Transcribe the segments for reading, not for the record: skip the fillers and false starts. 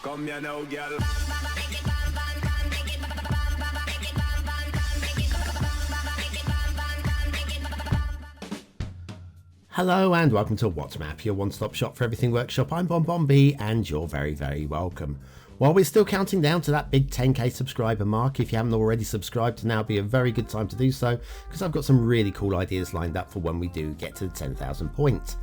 Come here now, girl. Hello and welcome to What's Map, your one-stop shop for everything workshop. I'm BonBonB and you're very, very welcome. While we're still counting down to that big 10k subscriber mark, if you haven't already subscribed, now would be a very good time to do so, because I've got some really cool ideas lined up for when we do get to the 10,000 point.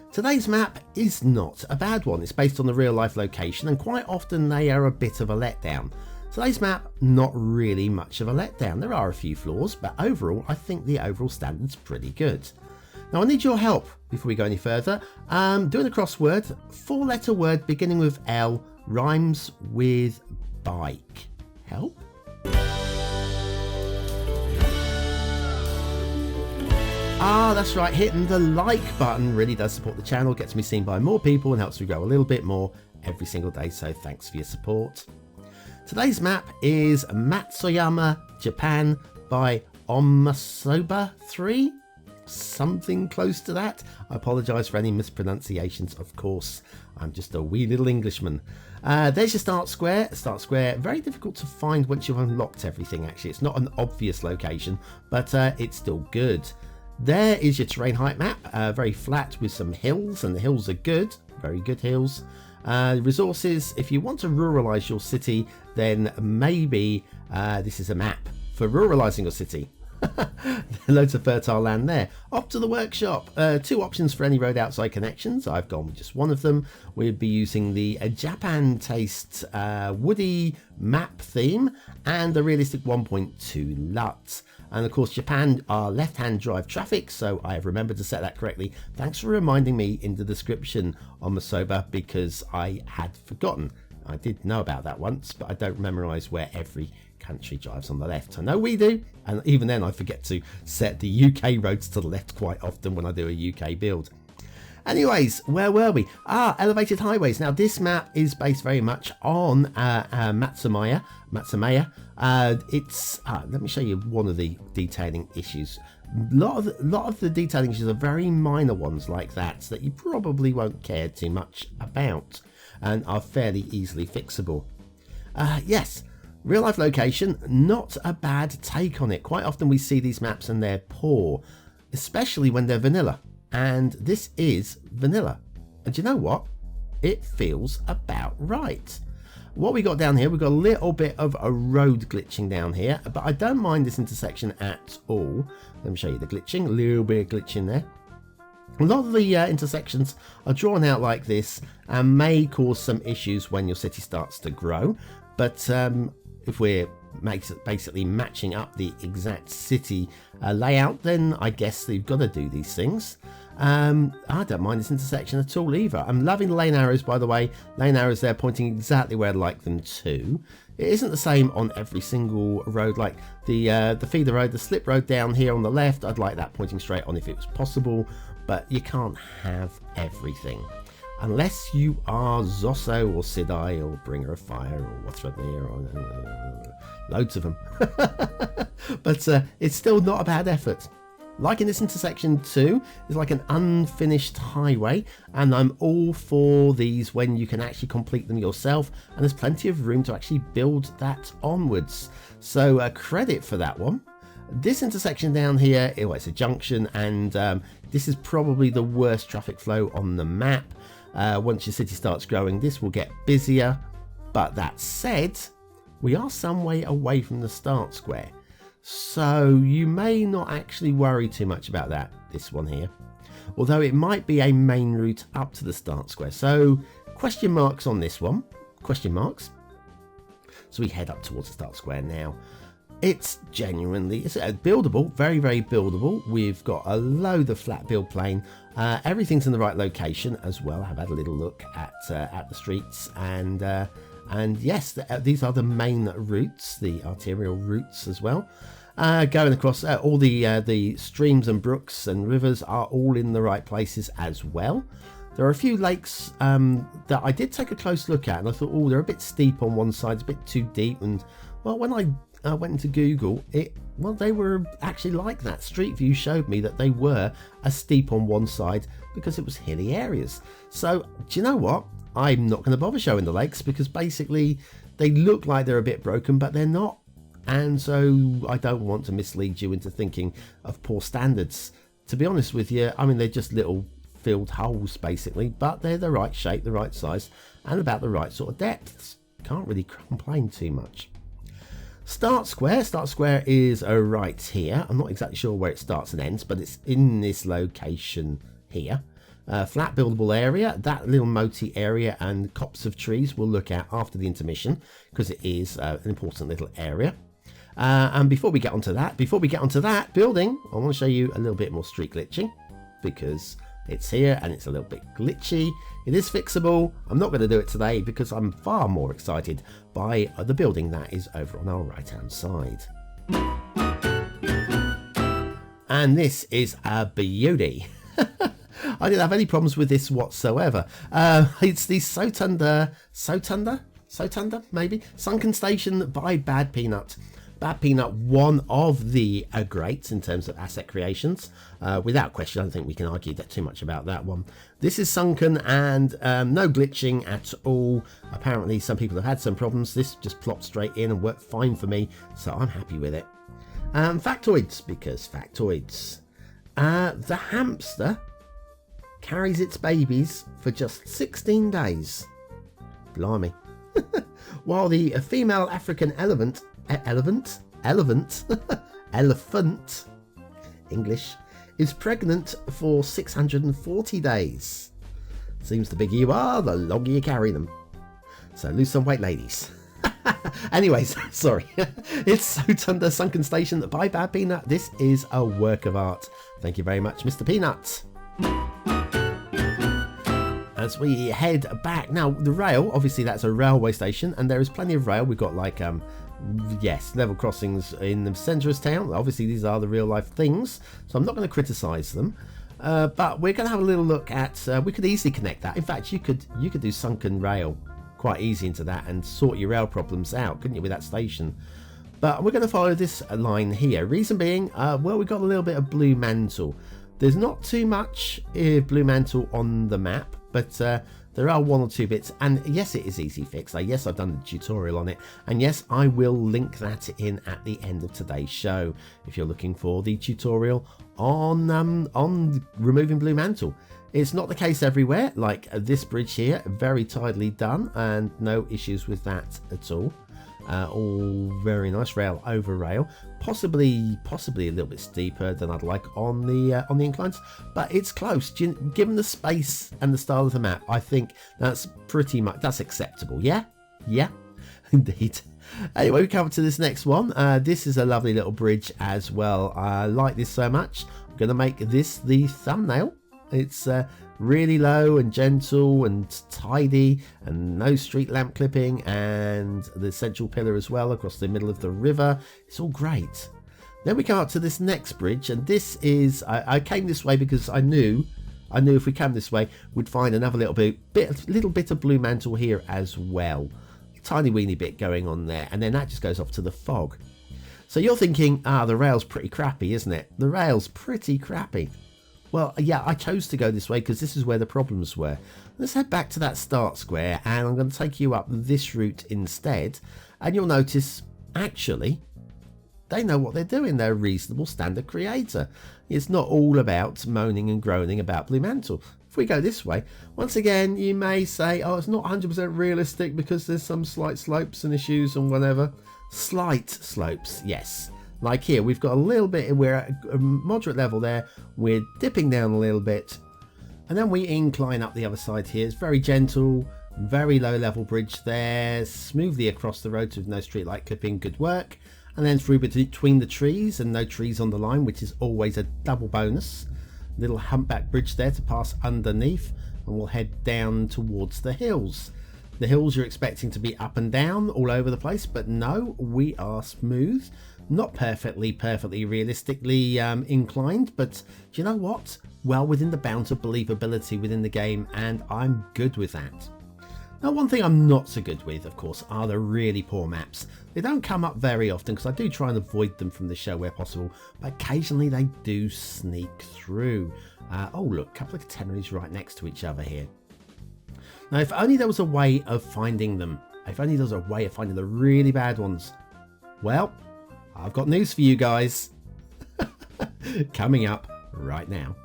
Today's map is not a bad one. It's based on the real life location and quite often they are a bit of a letdown. Today's map, not really much of a letdown. There are a few flaws, but overall I think the overall standard's pretty good. Now I need your help before we go any further. Doing a crossword, 4-letter word beginning with L, rhymes with bike. Help? Ah, that's right, hitting the like button really does support the channel, gets me seen by more people and helps me grow a little bit more every single day, so thanks for your support. Today's map is Matsuyama, Japan by Onmasoba 3. Something close to that. I apologise for any mispronunciations, of course. I'm just a wee little Englishman. There's your start square. Start square, very difficult to find once you've unlocked everything actually. It's not an obvious location, but it's still good. There is your terrain height map, very flat with some hills, and the hills are good, very good hills. Resources, if you want to ruralise your city, then maybe this is a map for ruralising your city. Loads of fertile land there. Off to the workshop. 2 options for any road outside connections. I've gone with just one of them. We'll be using the Japan taste woody map theme and the realistic 1.2 LUT. And of course Japan are left-hand drive traffic, so I have remembered to set that correctly. Thanks for reminding me in the description on Masoba, because I had forgotten. I did know about that once, but I don't memorise where every country drives on the left. I know we do, and even then I forget to set the UK roads to the left quite often when I do a UK build. Anyways, where were we? Elevated highways. Now this map is based very much on Matsuyama. Let me show you one of the detailing issues. A lot of the detailing issues are very minor ones like that you probably won't care too much about and are fairly easily fixable. Yes, real life location, not a bad take on it. Quite often we see these maps and they're poor, especially when they're vanilla. And this is vanilla. And you know what? It feels about right. What we got down here, we've got a little bit of a road glitching down here, but I don't mind this intersection at all. Let me show you the glitching, a little bit of glitching there. A lot of the intersections are drawn out like this and may cause some issues when your city starts to grow. But if we're basically matching up the exact city layout, then I guess you've got to do these things. I don't mind this intersection at all either. I'm loving the lane arrows, by the way. Lane arrows there pointing exactly where I'd like them to. It isn't the same on every single road, like the feeder road, the slip road down here on the left. I'd like that pointing straight on if it was possible, but you can't have everything. Unless you are Zosso or Sidai or Bringer of Fire or what's right there, or loads of them. But it's still not a bad effort. Like in this intersection too, it's like an unfinished highway, and I'm all for these when you can actually complete them yourself, and there's plenty of room to actually build that onwards. So credit for that one. This intersection down here, it's a junction, and this is probably the worst traffic flow on the map. Once your city starts growing, this will get busier, but that said, we are some way away from the start square, so you may not actually worry too much about that, this one here, although it might be a main route up to the start square. So question marks on this one, question marks. So we head up towards the start square now. It's genuinely, it's buildable, very, very buildable. We've got a load of flat build plane. Everything's in the right location as well. I've had a little look at the streets, and yes, these are the main routes, the arterial routes as well. Going across all the streams and brooks and rivers are all in the right places as well. There are a few lakes that I did take a close look at, and I thought, oh, they're a bit steep on one side, it's a bit too deep. And well, when I went into Google, they were actually like that. Street View showed me that they were as steep on one side because it was hilly areas. So do you know what? I'm not going to bother showing the legs because basically they look like they're a bit broken, but they're not. And so I don't want to mislead you into thinking of poor standards. To be honest with you, I mean, they're just little filled holes basically, but they're the right shape, the right size, and about the right sort of depths. Can't really complain too much. Start square is right here. I'm not exactly sure where it starts and ends, but it's in this location here. Flat buildable area, that little moaty area and copse of trees we'll look at after the intermission because it is an important little area. And before we get onto that building, I want to show you a little bit more street glitching because it's here and it's a little bit glitchy. It is fixable. I'm not going to do it today because I'm far more excited by the building that is over on our right hand side. And this is a beauty. I didn't have any problems with this whatsoever. It's the Sotunder, maybe? Sunken Station by BadPeanut. BadPeanut, one of the greats in terms of asset creations. Without question, I don't think we can argue that too much about that one. This is Sunken and no glitching at all. Apparently some people have had some problems. This just plopped straight in and worked fine for me, so I'm happy with it. Factoids, because factoids. The hamster carries its babies for just 16 days. Blimey. While the female African elephant, English, is pregnant for 640 days. Seems the bigger you are, the longer you carry them. So lose some weight, ladies. Anyways, sorry. It's Sotunder Sunken Station by BadPeanut. This is a work of art. Thank you very much, Mr. Peanut. As we head back now, the rail, obviously that's a railway station and there is plenty of rail. We've got like yes, level crossings in the centre of town. Obviously these are the real life things, so I'm not going to criticise them, but we're going to have a little look at we could easily connect that. In fact, you could do sunken rail quite easy into that and sort your rail problems out, couldn't you, with that station? But we're going to follow this line here. Reason being, well, we've got a little bit of blue mantle. There's not too much blue mantle on the map, but there are one or two bits, and yes, it is easy fix. Yes, I've done the tutorial on it, and yes, I will link that in at the end of today's show if you're looking for the tutorial on removing blue mantle. It's not the case everywhere, like this bridge here, very tidily done and no issues with that at all. All very nice, rail over rail, possibly a little bit steeper than I'd like on the inclines, but it's close. Given the space and the style of the map, I think that's that's acceptable. Yeah, indeed. Anyway, we come to this next one. This is a lovely little bridge as well. I like this so much. I'm going to make this the thumbnail. It's really low and gentle and tidy, and no street lamp clipping, and the central pillar as well across the middle of the river. It's all great. Then we come up to this next bridge, and this is I came this way because I knew if we came this way we'd find another little bit of blue mantle here as well. A tiny weeny bit going on there, and then that just goes off to the fog. So you're thinking, the rail's pretty crappy, isn't it? The rail's pretty crappy. Well, yeah, I chose to go this way because this is where the problems were. Let's head back to that start square, and I'm going to take you up this route instead, and you'll notice, actually, they know what they're doing. They're a reasonable standard creator. It's not all about moaning and groaning about blue mantle. If we go this way, once again, you may say, oh, it's not 100% realistic because there's some slight slopes and issues and whatever. Slight slopes, yes. Like here, we've got a little bit, we're at a moderate level there, we're dipping down a little bit, and then we incline up the other side here. It's very gentle, very low level bridge there, smoothly across the road with no street light clipping, good work. And then through between the trees, and no trees on the line, which is always a double bonus. Little humpback bridge there to pass underneath, and we'll head down towards the hills. The hills you're expecting to be up and down all over the place, but no, we are smooth. Not perfectly realistically inclined, but do you know what? Well within the bounds of believability within the game, and I'm good with that. Now, one thing I'm not so good with, of course, are the really poor maps. They don't come up very often because I do try and avoid them from the show where possible, but occasionally they do sneak through. Oh look, a couple of catenaries right next to each other here. Now, if only there was a way of finding them. If only there was a way of finding the really bad ones. Well, I've got news for you guys. Coming up right now.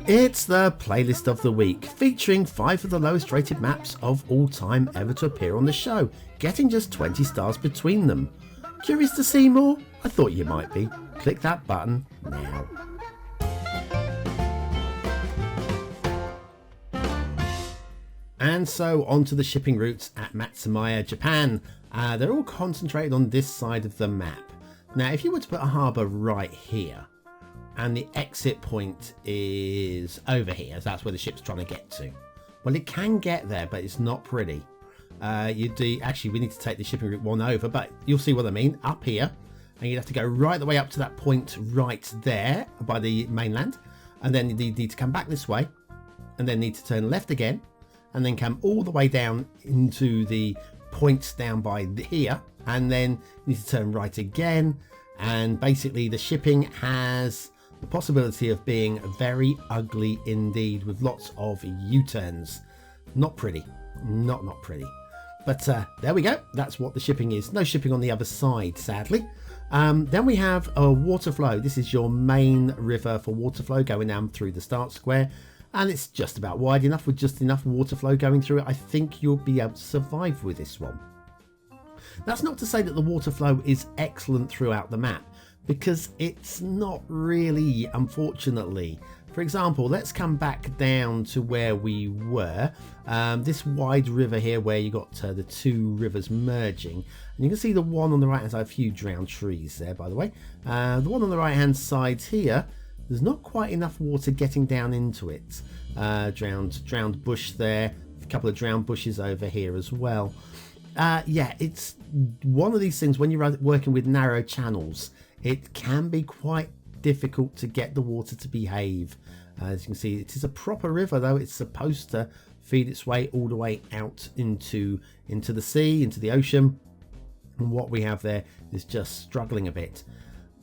It's the playlist of the week, featuring 5 of the lowest rated maps of all time ever to appear on the show, getting just 20 stars between them. Curious to see more? I thought you might be. Click that button now. And so on to the shipping routes at Matsuyama, Japan. They're all concentrated on this side of the map. Now, if you were to put a harbour right here, and the exit point is over here, so that's where the ship's trying to get to. Well, it can get there, but it's not pretty. Actually, we need to take the shipping route 1 over, but you'll see what I mean. Up here, and you'd have to go right the way up to that point right there by the mainland, and then you need to come back this way, and then need to turn left again, and then come all the way down into the points down by here, and then you need to turn right again. And basically the shipping has the possibility of being very ugly indeed, with lots of U-turns. Not pretty. Not pretty. But there we go. That's what the shipping is. No shipping on the other side, sadly. Then we have a water flow. This is your main river for water flow going down through the start square. And it's just about wide enough, with just enough water flow going through it. I think you'll be able to survive with this one. That's not to say that the water flow is excellent throughout the map, because it's not really, unfortunately. For example, let's come back down to where we were. This wide river here where you got the 2 rivers merging. And you can see the one on the right hand side, a few drowned trees there, by the way. The one on the right hand side here, there's not quite enough water getting down into it. Drowned bush there, a couple of drowned bushes over here as well. Yeah, it's one of these things when you're working with narrow channels, it can be quite difficult to get the water to behave. As you can see, it is a proper river, though. It's supposed to feed its way all the way out into the sea, into the ocean. And what we have there is just struggling a bit.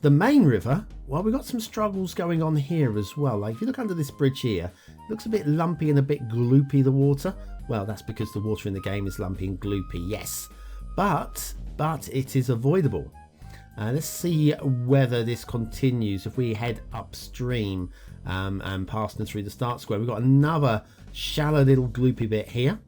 The main river, well, we've got some struggles going on here as well. Like if you look under this bridge here, it looks a bit lumpy and a bit gloopy, the water. Well, that's because the water in the game is lumpy and gloopy, yes. But it is avoidable. Let's see whether this continues. If we head upstream and passing through the start square, we've got another shallow little gloopy bit here.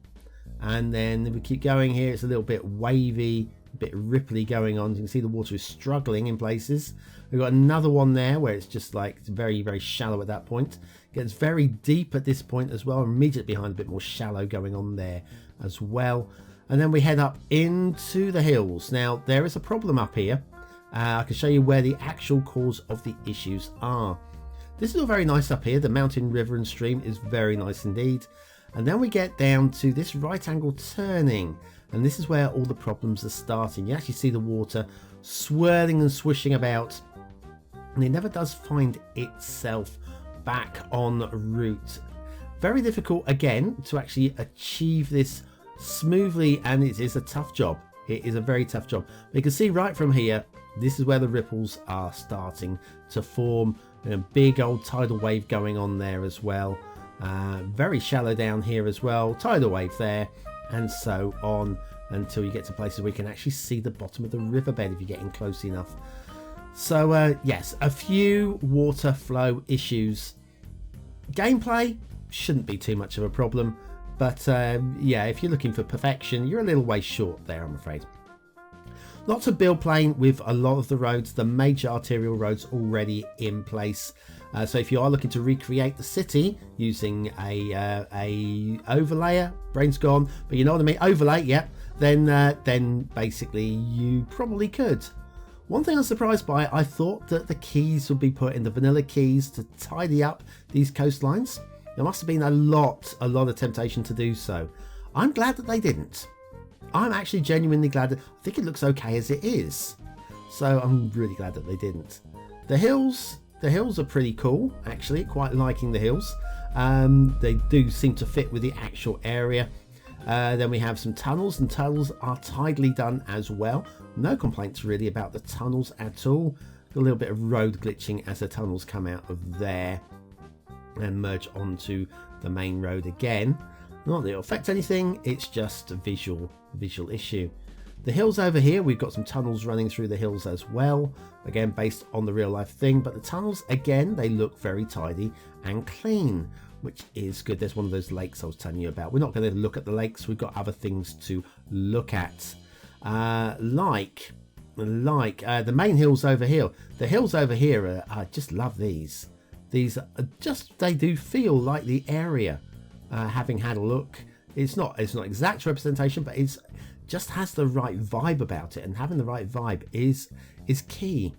And then if we keep going here, it's a little bit wavy, a bit ripply going on. You can see the water is struggling in places. We've got another one there where it's just like very, very shallow at that point. Gets very deep at this point as well. Immediately behind, a bit more shallow going on there as well. And then we head up into the hills. Now, there is a problem up here. I can show you where the actual cause of the issues are. This is all very nice up here. The mountain, river and stream is very nice indeed. And then we get down to this right angle turning. And this is where all the problems are starting. You actually see the water swirling and swishing about. And it never does find itself back on route. Very difficult, again, to actually achieve this smoothly. And it is a tough job. It is a very tough job. But you can see right from here, this is where the ripples are starting to form. And a big old tidal wave going on there as well. Very shallow down here as well. Tidal wave there. And so on until you get to places where you can actually see the bottom of the riverbed if you're getting close enough. So yes, a few water flow issues. Gameplay shouldn't be too much of a problem. But yeah, if you're looking for perfection, you're a little way short there, I'm afraid. Lots of build playing with a lot of the roads, the major arterial roads already in place. So if you are looking to recreate the city using a overlayer, brain's gone, but you know what I mean, overlay, yeah, then basically you probably could. One thing I was surprised by, I thought that the keys would be put in, the vanilla keys, to tidy up these coastlines. There must have been a lot of temptation to do so. I'm glad that they didn't. I'm actually genuinely glad that, I think it looks okay as it is. So I'm really glad that they didn't. The hills are pretty cool, actually, quite liking the hills. They do seem to fit with the actual area. Then we have some tunnels, and tunnels are tidily done as well. No complaints really about the tunnels at all. A little bit of road glitching as the tunnels come out of there. and merge onto the main road again. Not that it'll affect anything, it's just a visual issue. The hills over here, we've got some tunnels running through the hills as well, again based on the real life thing, but the tunnels again, they look very tidy and clean, which is good. There's one of those lakes I was telling you about. We're not going to look at the lakes, we've got other things to look at, like the main hills over here. The hills over here I just love these are just, they do feel like the area. Having had a look, it's not exact representation, but it's just has the right vibe about it, and having the right vibe is key.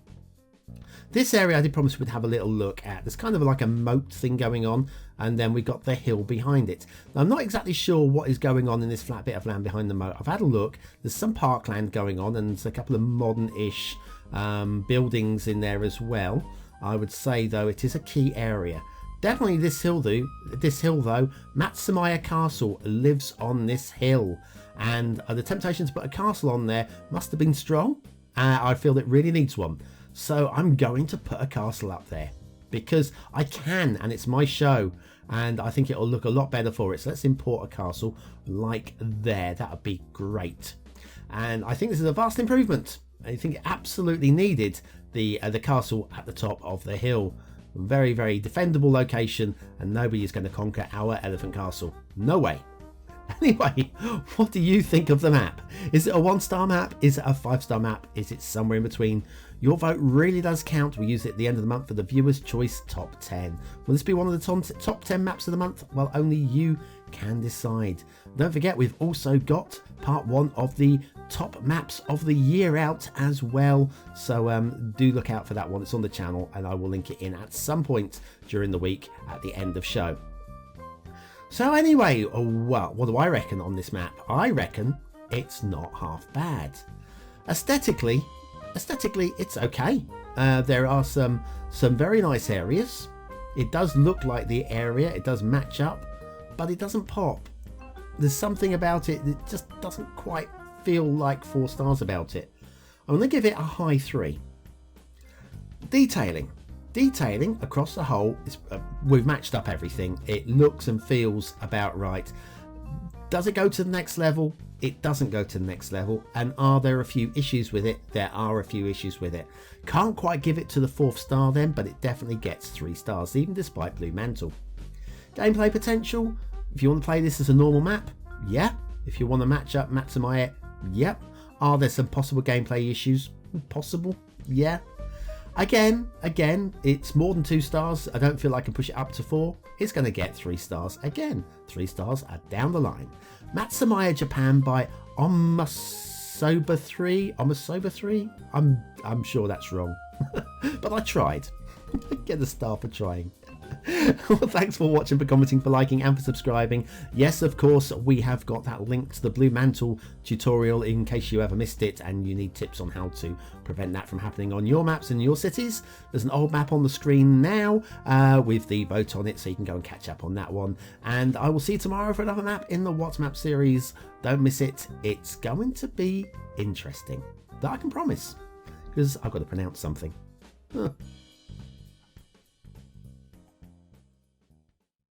This area I did promise we'd have a little look at. There's kind of like a moat thing going on, and then we got the hill behind it. Now, I'm not exactly sure what is going on in this flat bit of land behind the moat. I've had a look. There's some parkland going on, and there's a couple of modern-ish buildings in there as well. I would say though it is a key area. Definitely this hill though, Matsuyama Castle lives on this hill, and the temptation to put a castle on there must have been strong. I feel it really needs one, so I'm going to put a castle up there because I can, and it's my show, and I think it'll look a lot better for it. So let's import a castle like there. That would be great, and I think this is a vast improvement. I think it absolutely needed the castle at the top of the hill. Very, very defendable location, and nobody is going to conquer our elephant castle. No way. Anyway, what do you think of the map? Is it a 1-star map? Is it a 5-star map? Is it somewhere in between? Your vote really does count. We use it at the end of the month for the Viewers' Choice Top 10. Will this be one of the top 10 maps of the month? Well, only you can decide. Don't forget, we've also got part 1 of the top maps of the year out as well, so do look out for that one. It's on the channel, and I will link it in at some point during the week at the end of show. So anyway, well, what do I reckon on this map? I reckon it's not half bad. Aesthetically it's okay. There are some very nice areas. It does look like the area, it does match up, but it doesn't pop. There's something about it that just doesn't quite feel like 4 stars about it. I'm going to give it a high 3. Detailing across the whole is, we've matched up everything. It looks and feels about right. Does it go to the next level? It doesn't go to the next level. And are there a few issues with it? There are a few issues with it. Can't quite give it to the 4th star then, but it definitely gets 3 stars, even despite Blue Mantle. Gameplay potential. If you want to play this as a normal map, yeah. If you want to match up Matsuyama, yep. Are there some possible gameplay issues? Possible, yeah. Again, it's more than 2 stars. I don't feel I can push it up to 4. It's going to get 3 stars. Again, 3 stars are down the line. Matsuyama Japan by Omasoba 3. I'm sure that's wrong, but I tried. Get a star for trying. Well, thanks for watching, for commenting, for liking, and for subscribing. Yes, of course, we have got that link to the Blue Mantle tutorial in case you ever missed it and you need tips on how to prevent that from happening on your maps and your cities. There's an old map on the screen now with the vote on it, so you can go and catch up on that one. And I will see you tomorrow for another map in the What Map series. Don't miss it. It's going to be interesting. That I can promise, because I've got to pronounce something.